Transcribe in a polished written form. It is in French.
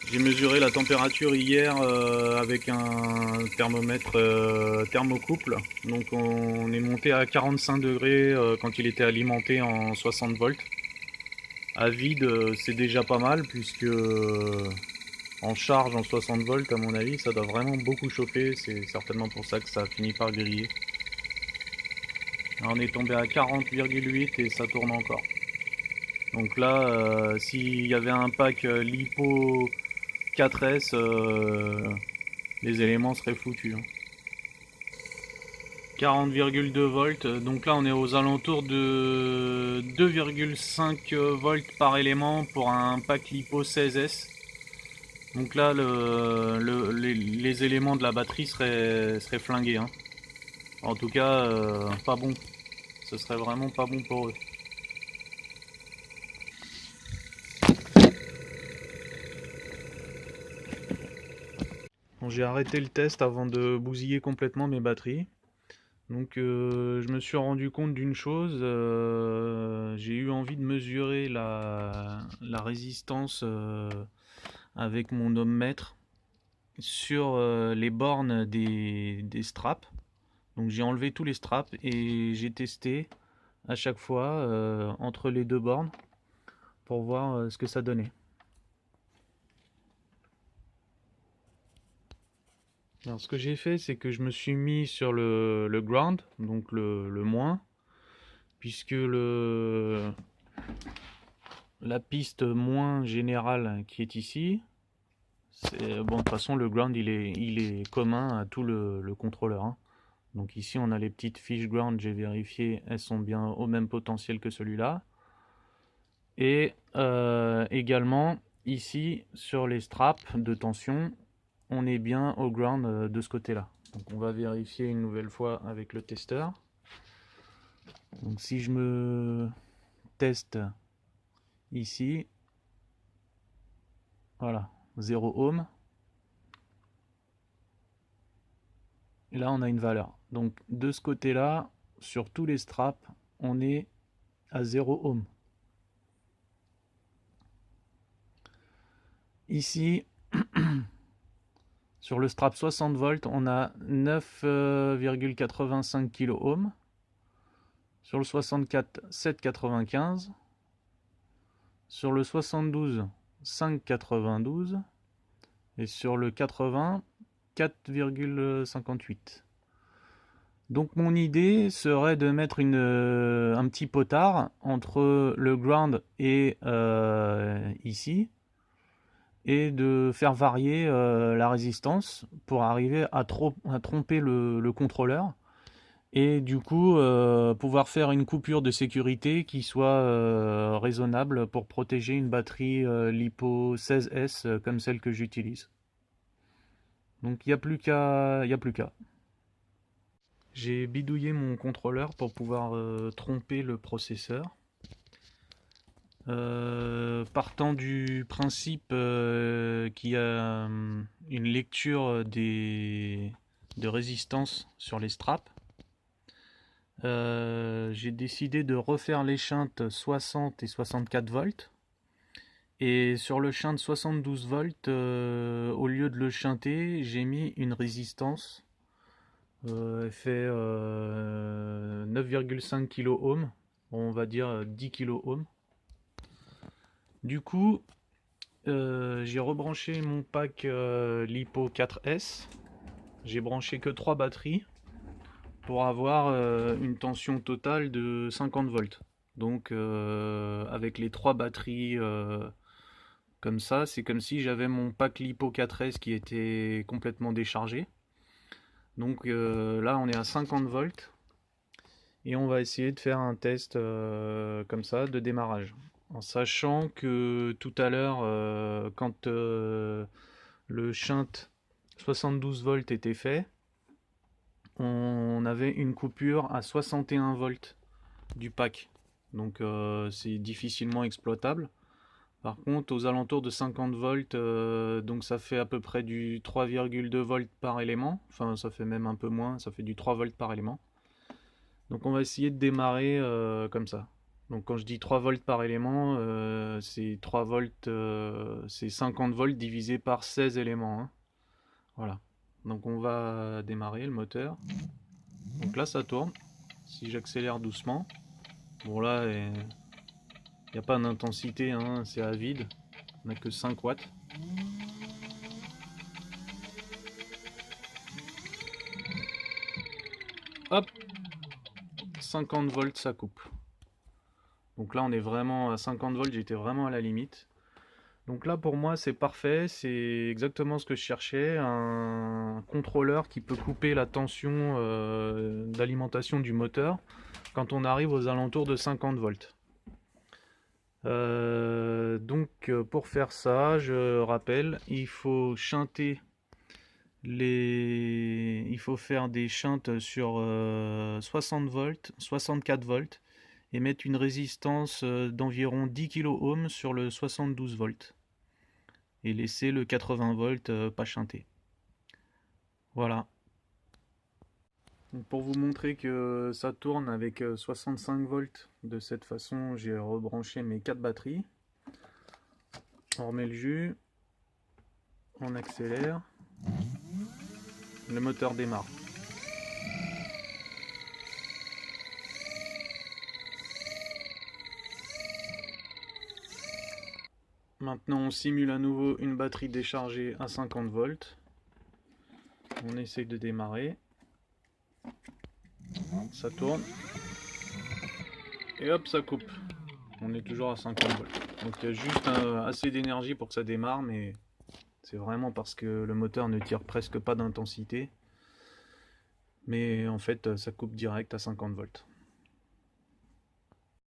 J'ai mesuré la température hier avec un thermomètre thermocouple. Donc on est monté à 45 degrés quand il était alimenté en 60 volts. À vide, c'est déjà pas mal puisque en charge en 60 volts, à mon avis, ça doit vraiment beaucoup chauffer. C'est certainement pour ça que ça a fini par griller. Là, on est tombé à 40,8 et ça tourne encore. Donc là, s'il y avait un pack LiPo 4S, les éléments seraient foutus, hein. 40,2 volts, donc là on est aux alentours de 2,5 volts par élément pour un pack LiPo 16S. Donc là les éléments de la batterie seraient flingués, hein. En tout cas, pas bon. Ce serait vraiment pas bon pour eux. Bon, j'ai arrêté le test avant de bousiller complètement mes batteries. Donc je me suis rendu compte d'une chose, j'ai eu envie de mesurer la résistance avec mon ohmmètre sur les bornes des straps. Donc j'ai enlevé tous les straps et j'ai testé à chaque fois entre les deux bornes pour voir ce que ça donnait. Alors ce que j'ai fait, c'est que je me suis mis sur le ground, donc le moins, puisque la piste moins générale qui est ici, bon, de toute façon le ground il est commun à tout le contrôleur, hein. Donc ici on a les petites fiches ground, j'ai vérifié, elles sont bien au même potentiel que celui-là. Et également ici sur les straps de tension, on est bien au ground de ce côté-là. Donc on va vérifier une nouvelle fois avec le testeur. Donc si je me teste ici, voilà, 0 ohm. Et là on a une valeur. Donc de ce côté-là, sur tous les straps, on est à 0 ohm. Ici, sur le strap 60 volts, on a 9,85 kOhm. Sur le 64, 7,95. Sur le 72, 5,92. Et sur le 80, 4,58. Donc mon idée serait de mettre un petit potard entre le ground et ici, et de faire varier la résistance pour arriver à tromper le contrôleur, et du coup pouvoir faire une coupure de sécurité qui soit raisonnable pour protéger une batterie LiPo 16S comme celle que j'utilise. Donc il n'y a plus qu'à. J'ai bidouillé mon contrôleur pour pouvoir tromper le processeur. Partant du principe qu'il y a une lecture de résistance sur les straps, j'ai décidé de refaire les shunts 60 et 64 volts. Et sur le shunt 72 volts, au lieu de le shunter, j'ai mis une résistance. Elle fait 9,5 kOhm, on va dire 10 kOhm. Du coup, j'ai rebranché mon pack LiPo 4S. J'ai branché que 3 batteries pour avoir une tension totale de 50 volts. Donc avec les 3 batteries comme ça, c'est comme si j'avais mon pack LiPo 4S qui était complètement déchargé. Donc là on est à 50 volts et on va essayer de faire un test comme ça de démarrage. En sachant que tout à l'heure, quand le shunt 72 volts était fait, on avait une coupure à 61 volts du pack. Donc c'est difficilement exploitable. Par contre, aux alentours de 50 volts, donc ça fait à peu près du 3,2 volts par élément. Enfin, ça fait même un peu moins, ça fait du 3 volts par élément. Donc on va essayer de démarrer comme ça. Donc quand je dis 3 volts par élément, c'est 3 volts, c'est 50 volts divisé par 16 éléments, hein. Voilà. Donc on va démarrer le moteur. Donc là ça tourne. Si j'accélère doucement, bon là il n'y a pas d'intensité, hein, c'est à vide. On n'a que 5 watts. Hop, 50 volts ça coupe. Donc là on est vraiment à 50 volts, j'étais vraiment à la limite. Donc là pour moi c'est parfait, c'est exactement ce que je cherchais, un contrôleur qui peut couper la tension d'alimentation du moteur quand on arrive aux alentours de 50 volts. Donc pour faire ça, je rappelle, il faut shunter il faut faire des shunts sur 60 volts, 64 volts et mettre une résistance d'environ 10 kΩ sur le 72 volts et laisser le 80 volts pas shunté. Voilà. Donc pour vous montrer que ça tourne avec 65 volts de cette façon, j'ai rebranché mes 4 batteries. On remet le jus, on accélère, le moteur démarre. Maintenant on simule à nouveau une batterie déchargée à 50 volts. On essaye de démarrer. Ça tourne. Et hop, ça coupe. On est toujours à 50 volts. Donc il y a juste assez d'énergie pour que ça démarre, mais c'est vraiment parce que le moteur ne tire presque pas d'intensité. Mais en fait, ça coupe direct à 50 volts.